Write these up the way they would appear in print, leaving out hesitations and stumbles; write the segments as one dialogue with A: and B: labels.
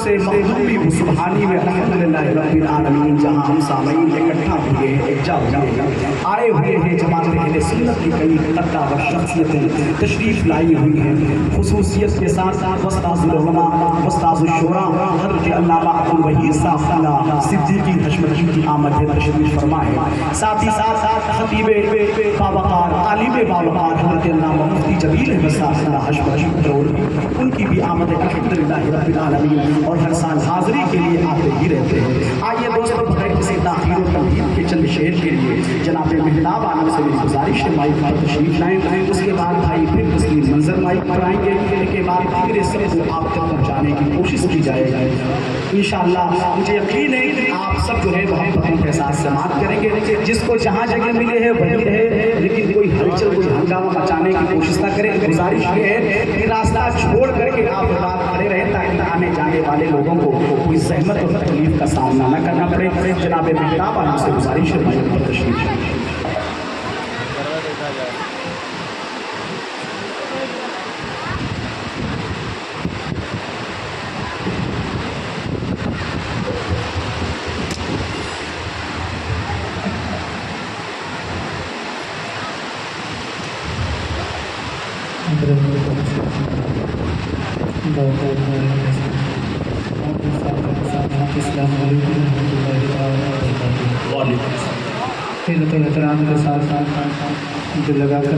A: उनसे महबूबी सुबहानी में अल्हम्दुलिल्लाह रब्बिल आलमीन जहां हम सामीन इकट्ठा हुए हैं एक आए हुए हैं जमात अहले सुन्नत की कई तकड़ा व शख्सियतें तशरीफ लाई हुई हैं। खुसूसियत के साथ उस्ताज़ुल उलमा उस्ताज़ुल शोरा हज़रत अल्लामा अब्दुल वहीद साहब सिद्दीकी हशमती की आमद है तशरीफ फरमा है। साथ ही साथ खतीब बावकार तालिब बावकार हज़रत अल्लामा मुफ्ती जमील अहमद हशमती उनकी भी आमद है अल्हम्दुलिल्लाह रब्बिल आलमीन और हर साल हाज़िरी के लिए आते ही रहते हैं। आइए दोस्तों बगैर किसी ताख़ीर और तमहीद के चंद शेर के लिए जनाब मेहताब आलम से मेरी गुजारिश है माइक पर तशरीफ लाएँ। उसके बाद भाई फिर तस्लीम मंजर माइक पर आएंगे। उसके बाद फिर सबको आप तक पहुँचाने की कोशिश की जाएगी इंशाअल्लाह। मुझे यकीन है कि आप सब जो है मोहब्बत के साथ समाप्त करेंगे। जिसको जहाँ जगह मिले है वही है, लेकिन कोई हलचल कोई हंगामा मचाने की कोशिश ना करें। गुजारिश ये है कि रास्ता छोड़ करके आप बात खड़े रहें ताकि आने जाने वाले लोगों को कोई सहमत और तकलीफ का सामना न करना पड़े। जनाब मेहताब आलम से गुजारिश है माइक पर तशरीफ लाएं।
B: एहतराम के साथ दिल लगा कर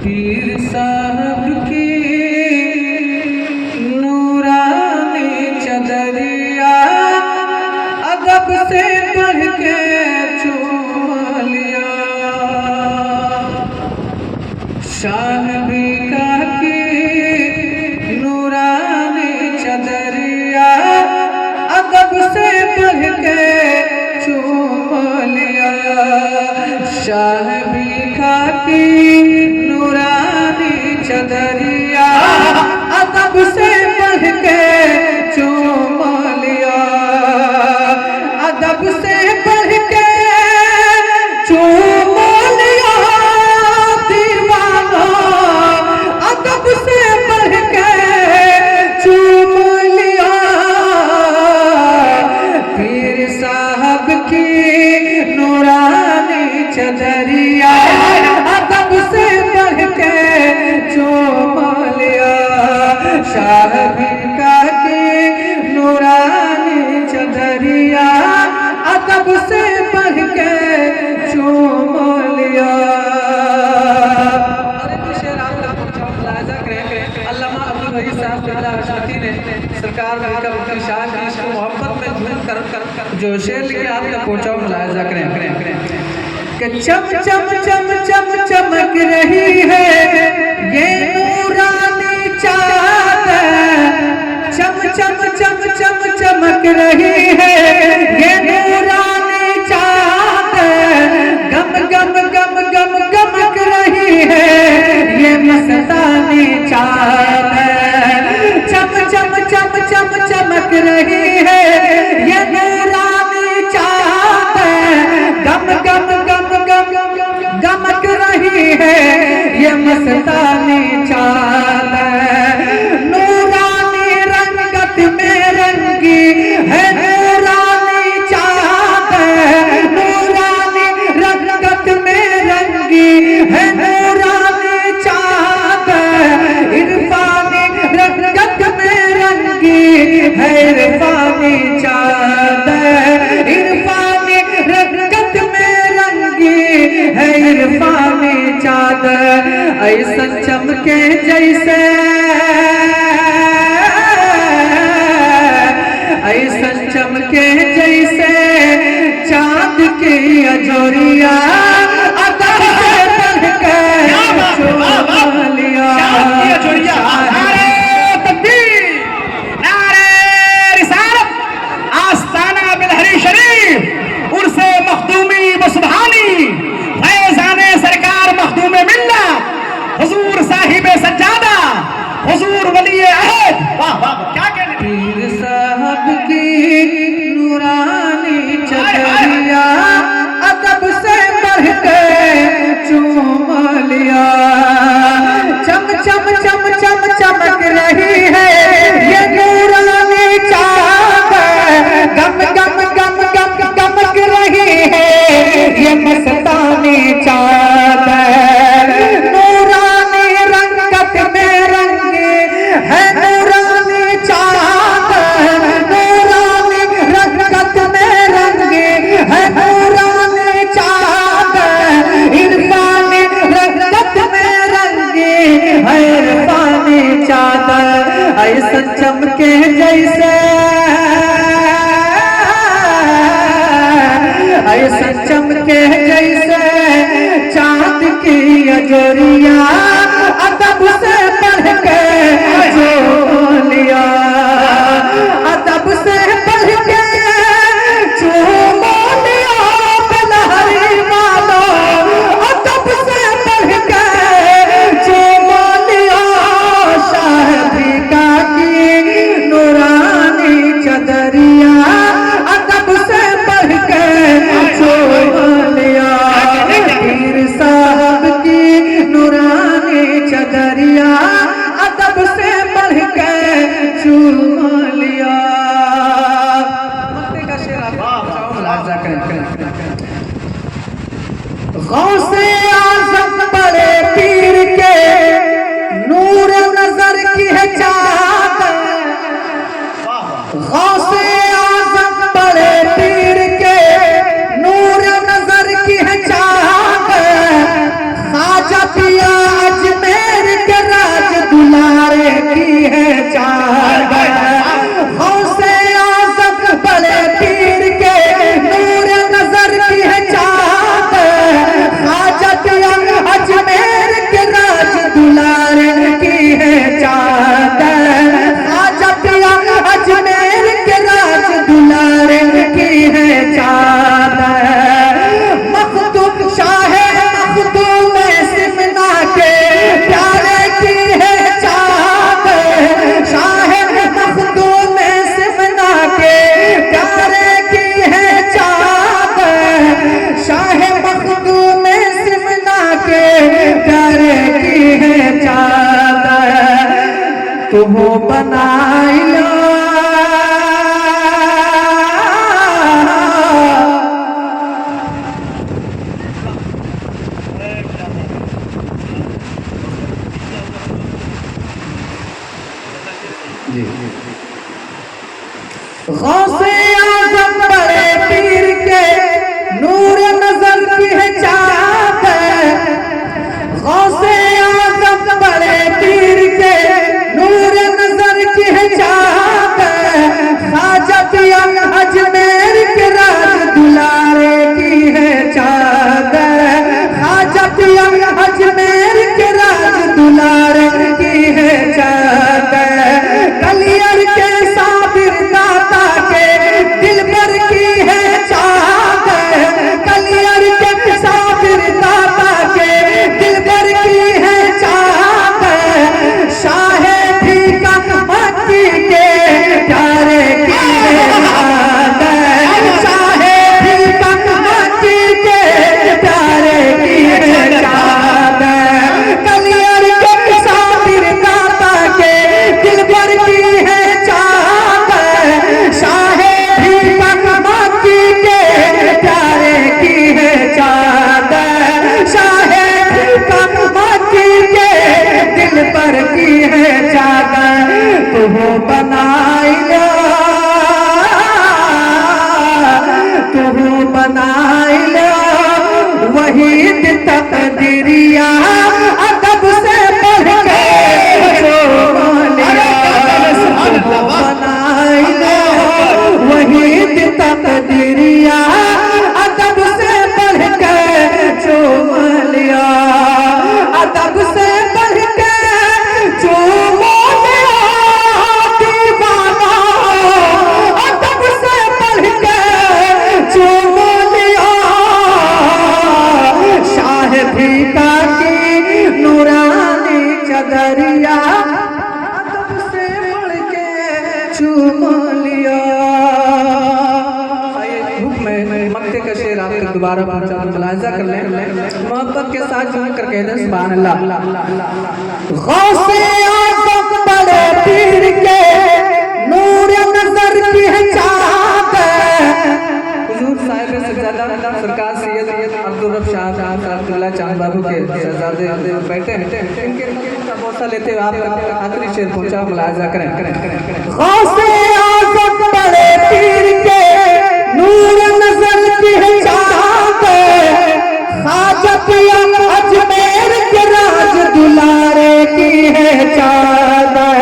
B: पीर साहब की नूरानी चदरिया अदब से पढ़ के चूम लिया। शाह भी का की नूरानी चदरिया अदब से पढ़ के चूम लिया। शाह भी का की चदरिया अदब से पढ़ के चूम लिया। अदब से पढ़ के चूम लिया दीवाना। अदब से पढ़ के चूम लिया। पीर साहब की नूरानी चदरिया अदब से पढ़ के चूम लिया। शाह भी का की नूरानी चदरिया अदब से पढ़ के चूम लिया। अल्लामा अब्दुल वहीद साहब ने सरकार की शान की मोहब्बत में झूम कर जो शेर लिखे आप तक पहुँचाओ, मुलाहिजा करें कि चम चम चम चम चमक रही है ये नूरानी चादर। चम चम चम चम चमक रही है ये नूरानी चादर। गम गम गम गम गमक रही है ये मस्तानी चादर। चम चम चम चम चमक रही है ये नूरानी चादर। गम गम गमक रही है ये मस्तानी चादर। नूरानी रंगत में रंगी है नूरानी चादर। नूरानी रंगत में रंगी है नूरानी चादर। इरफानी रंगत में रंगी है इरफानी चादर। इरफानी रंगत में रंगी है इरफानी चादर। ऐसा चमके जैसे ऐसा चमके जैसे चाँद की अजोरिया अदब से पढ़ के चूम लिया।
A: आस्ताना बिलहरी शरीफ उनसे मखदूमी व सुबहानी फैज़ाने सरकार मखदूम मिल्लत हुजूर
B: चूम लिया। चम चम चम चम चमक रही है ये नूरानी चादर, गम गम गम गम गमक रही है ये मस्तानी चादर। नूरानी रंगत में रंगी है नूरानी चादर, नूरानी रंगत में रंगी है नूरानी चादर, इरफानी रंगत में रंगी है इरफानी चादर। ऐसा चमके जैसे, ऐसा चमके जैसे चांद की अजोरिया, अदब से पढ़ के चूम लिया, अदब से पढ़ के चूम लिया। बिलहरी वालो अदब से पढ़ के चूम लिया। शाहदीका की नूरानी चदरिया, अदब से पढ़ के चूम लिया। पीर साहब की नूरानी चदरिया, अदब से पढ़ के चूम लिया। का शेर गौसे आज़म बड़े पीर के नूर नजर की है चादर, गौसे आज़म बड़े पीर के नूर नजर की है चादर। ख्वाजा पिया अजमेर के राज दुलारे की है चादर। गौसे आज़म बड़े पीर के नूर नजर की है चादर। ख्वाजा पिया अजमेर के राज दुलारे की है चादर। ख्वाजा पिया अजमेर के राज दुलारे की है चादर। मखदूम शाह मखदूम सिमना के प्यारे की है चादर। शाह मखदूम सिमना के प्यारे की है चादर। शाह मखदूम सिमना के प्यारे की है चादर। तुम बनाई लो गौसे आज़म बड़े पीर के नूर नजर की है चादर। गौसे आज़म बड़े पीर के नूर नजर की है चादर। ख्वाजा पिया अजमेर के राज दुलारे की है चादर। ख्वाजा पिया अजमेर के राज दुलारे की है चादर। कलियर के साबिर दाता के दिल पर की है चादर। कलियर के साबिर दाता के दिल पर की है चादर। शाहे फीका मक्की के प्यारे की है चादर। शाहे फीका मक्की के प्यारे की है चादर। कलियर के साबिर दाता के दिल पर की है चादर। शाहे फीका मक्की के प्यारे की है चादर। शाहे फीका मक्की के दिल पर की है चादर। तुम बनाई लो, तुम बनाई लो वहीद तकदीरिया, अदब से पढ़ के चूम लिया। तुम बनाई लो वहीद तकदीरिया, अदब से पढ़ के चूम लिया। अदब से पढ़ के चूम लिया। दीवाना अदब से पढ़ के चूम लिया। शाह फीका की नूरानी चदरिया, अदब से पढ़ के चूम लिया। मक्के का शेर आपके दोबारा पहुंचा तो मुलाहिजा कर लें, मोहब्बत के साथ जो कर कह दें सुभान अल्लाह। गौसे आज़म बड़े पीर के नूर नजर की है चाहत, हुजूर साहिब सज्जादा सरकार सैयद अब्दुल रब शाह अब्दुल्ला चांद बाबू के शहजादे बैठे हैं, इनके बोसा लेते हुए आप आखिरी शेर पहुंचा, मुलाहिजा करें। गौसे आज़म बड़े पीर के नूर नजर की है चाहत, ख्वाजा पिया अजमेर के राज दुलारे की है चादर।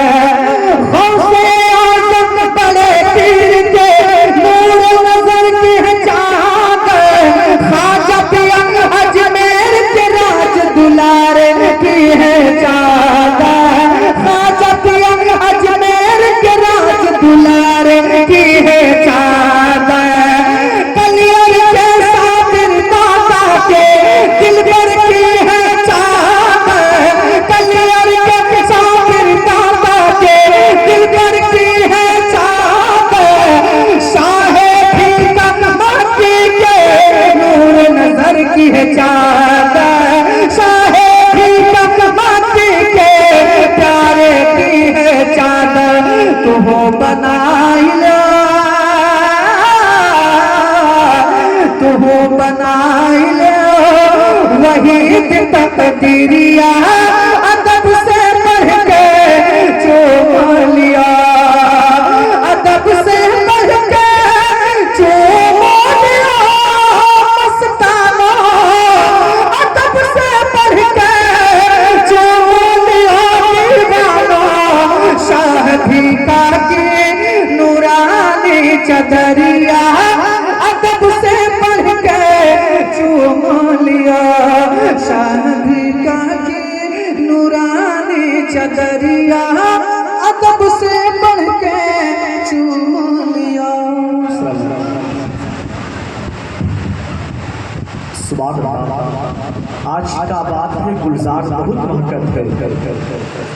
B: गौसे आज़म बड़े पीर के नूर नजर की है चाहत, ख्वाजा पिया अजमेर के राज दुलारे की है चादर। ख्वाजा पिया अजमेर के राज दुलारे की है चादर। कलियर के साबिर दाता के दिल पर की है चादर, कलियर के साबिर दाता के दिल पर की है चादर। शाहे फीका माटी के नूर नजर की है चादर, शाहे फीका माटी के प्यारे की है चादर। तू हो बनाई लो, तू हो बनाई लो वही तकदीरिया, अदब से पढ़ के चूम लिया, अदब से पढ़ के चूम लिया मस्ताना, अदब से पढ़ के चूम लिया दीवाना। शादी का की नूरानी चदरिया, अदब से पढ़ के चूम लिया। शादी का की नूरानी चदरिया, अदब से पढ़ के चूम लिया।
A: सुभान अल्लाह। आज का बात है गुलजार बहुत महकत है,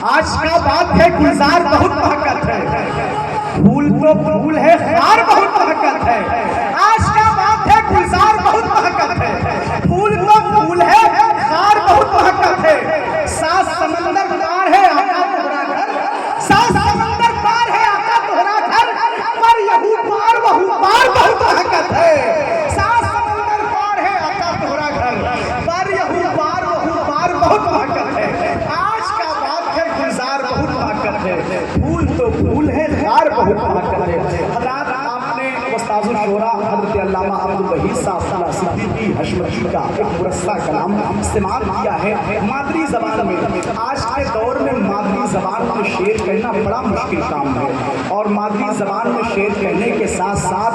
A: आज का बात है गुलजार बहुत महकत है, फूल तो फूल है खार बहुत महकत है। आज का बात है गुलजार बहुत महकत है, फूल तो फूल है खार बहुत महकत है। सात समंदर पार है आका तोहरा घर, सात समंदर पार है आका तोहरा घर, पर यहू पार वहू पार बहुत महकत है। सात समंदर पार है आका तोहरा घर, पर यहू पार वहू पार बहुत महकत है। आज का बात है गुलजार बहुत महकत है, फूल तो फूल है खार बहुत महकत है। हज़रात आपने उस्ताजुल शोरा हज़रत अल्लामा अब्दुल वहीद साहब सिद्दीकी हशमती का एक मुरस्सा कलाम इस्तेमाल किया है मादरी ज़बान में। आज के दौर में मादरी ज़बान में शेर कहना बड़ा मुश्किल काम है, और मादरी ज़बान में शेर कहने के साथ साथ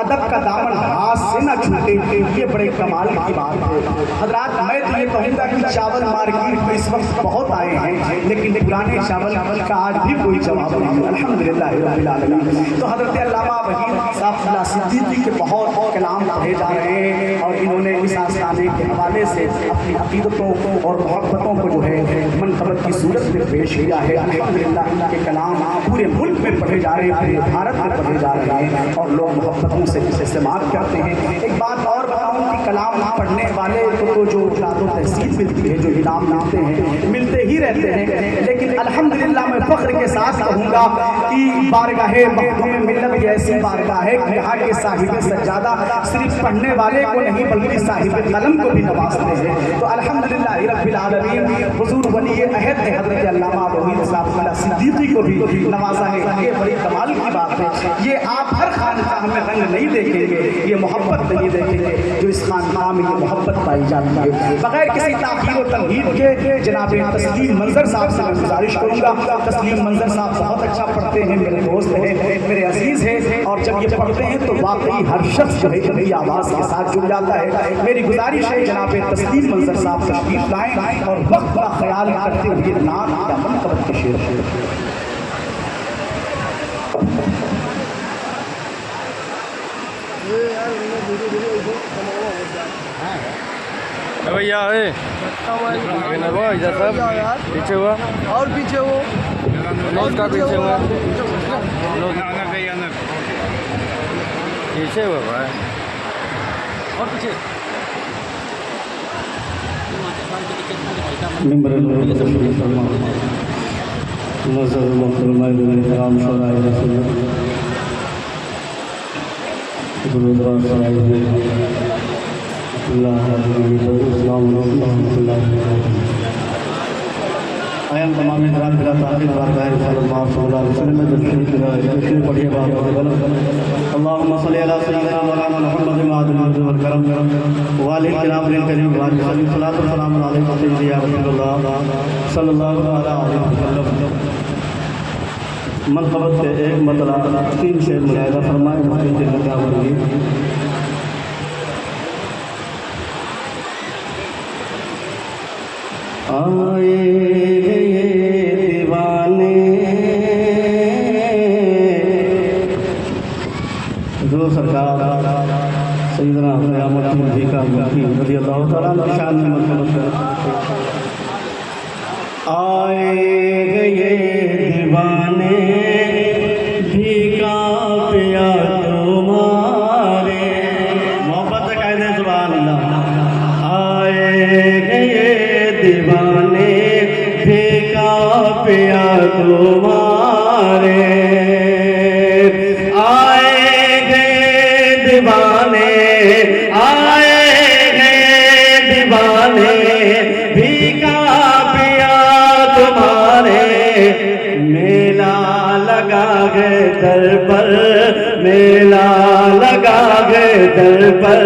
A: अदब का दामन हाथ से न छूटे, ये बड़े कमाल की बात है। हज़रात मैं तो ये कहूँगा कि चावल मार्केट में इस वक्त बहुत आए हैं, लेकिन पुराने चावल का आज भी कोई जवाब नहीं है। अल्हम्दुलिल्लाह रब्बिल आलमीन। तो हज़रत अल्लामा वहीद साहब सिद्दीकी के बहुत कलाम पढ़े जा रहे हैं, और इन्होंने इस आस्ताने के हवाले से अपनी अकीदतों और मोहब्बतों को जो है मनक़बत की सूरत में पेश किया है। अल्हम्दुलिल्लाह इनके कलाम पूरे मुल्क में पढ़े जा रहे हैं, पूरे भारत में पढ़े जा रहे हैं, और लोग मोहब्बतों से इसे इस्तेमाल करते हैं। एक बात और बताऊँ कि कलाम पढ़ने वाले को जो दादो तहसील मिलती है, जो इनाम मिलते हैं, मिलते ही रहते हैं, लेकिन अल्हम्दुलिल्लाह मैं फ़ख्र के साथ कहूँगा कि बारगाहे मखदूम मिल्लत ऐसी बारगाह है कि यहाँ के साहिब सज्जादा सिर्फ पढ़ने वाले को नहीं बल्कि साहिब कलम को भी नवाजते हैं। तो अल्हम्दुलिल्लाह रब्बिल आलमीन हुजूर वली अहद ने हज़रत अल्लामा वहीद साहब सिद्दीकी को भी नवाजा है। ये बड़ी कमाल की बात है। ये आप हर खानकाह में रंग नहीं देखेंगे, ये मोहब्बत नहीं देखेंगे जो इस खानकाह में ये मोहब्बत पाई जाती है। बगैर किसी ताख़ीर और तमहीद के जनाब तस्लीम मंजर साहब से मैं गुजारिश करूँगा। तस्लीम मंजर साहब बहुत अच्छा पढ़ते हैं, मेरे दोस्त हैं, मेरे अजीज़ हैं, और जब ये पढ़ते हैं तो वाकई हर शख्स जो है मेरी आवाज़ के साथ जुड़ जाता है। मेरी गुजारिश है जनाब तस्लीम मंजर साहब तशरीफ लाएँ और वक्त का ख्याल करते हुए नात या मनक़बत के शेर
C: भैया वो इधर सब पीछे हुआ
B: और पीछे वो
C: नोज का पीछे हुआ पीछे हुआ भाई
B: और पीछे
D: मिंबर तशरीफ फरमा मज़हब मुहतरम कराम शोराए रसूल गुरुद्वारा शोराए अल्लाह अस्सलाम वालेकुम रहमतुल्लाहि व बरकातहू। आया तमाम इकराम बिला ताक़ीद वारगाह सल्लल्लाहु अलैहि वसल्लम में दर्शन की पढ़िए बात अल्लाहुम्मा सल्ली अला सय्यिदिना मौलाना मुहम्मद मादुल वल करम वाले किराम करीम वाले सल्लल्लाहु अलैहि वसल्लम अलैहि सय्यदी या रसूलल्लाह सल्लल्लाहु अलैहि वसल्लम। मनक़बत के एक मतला 3 शेर मुलाहिज़ा फरमाए मुफ्ती के क्या होगी। आए दीवाने जो सरकार सैयदना क़यामत नबी का रज़ी अल्लाह तआला अन्हु शान में मक़बूल। आए ये दीवाने भीखा पिया तुम्हारे मोहब्बत से कह दे सुभान अल्लाह। आए ये दीवाने भीखा पिया तुम्हारे आए गए दीवाने आए गए दीवाने भीखा पिया तुम्हारे मेला लगा गए दर पर मेला लगा गए दर पर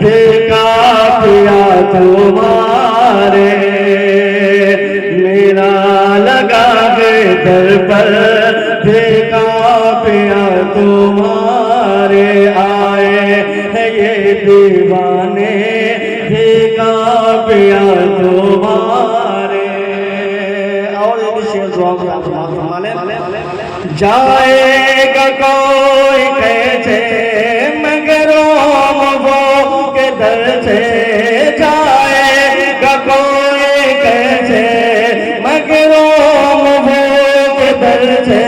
D: भीखा पिया तुम्हारे मेरा लगा गए दर पर भीखा पिया तुम्हारे आए हैं ये दीवाने भीखा पिया तुम्हारे। और एक शेर दुआ जाएगा कोई कैसे मगर वो के दर से जाएगा कोई कैसे मगर वो के दर से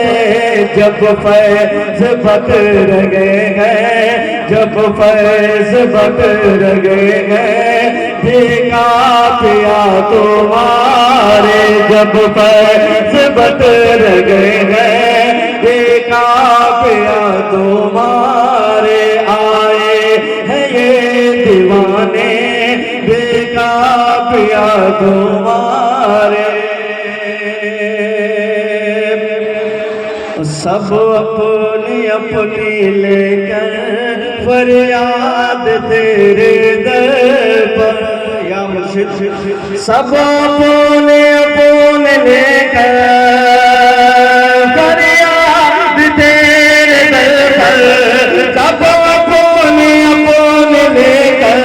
D: जब फैज़ बकर गए हैं जब फैज़ बकर गए हैं भीखा पिया तुम्हारे जब फैज़ बकर गए हैं भीखा पिया तुम्हारे आए हैं ये दीवाने भीखा पिया तुम्हारे। सब अपनी अपनी लेकर फरियाद तेरे दर पर या मुर्शिद सब अपने अपने लेकर फरियाद तेरे दर पर सब अपने अपने लेकर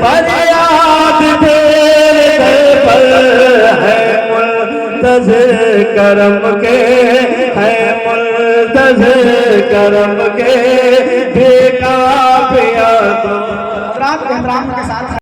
D: फरियाद तेरे दर पर है मुंतज़िर करम के है मुंतज़िर करम के भीखा पिया तो
A: रात के साथ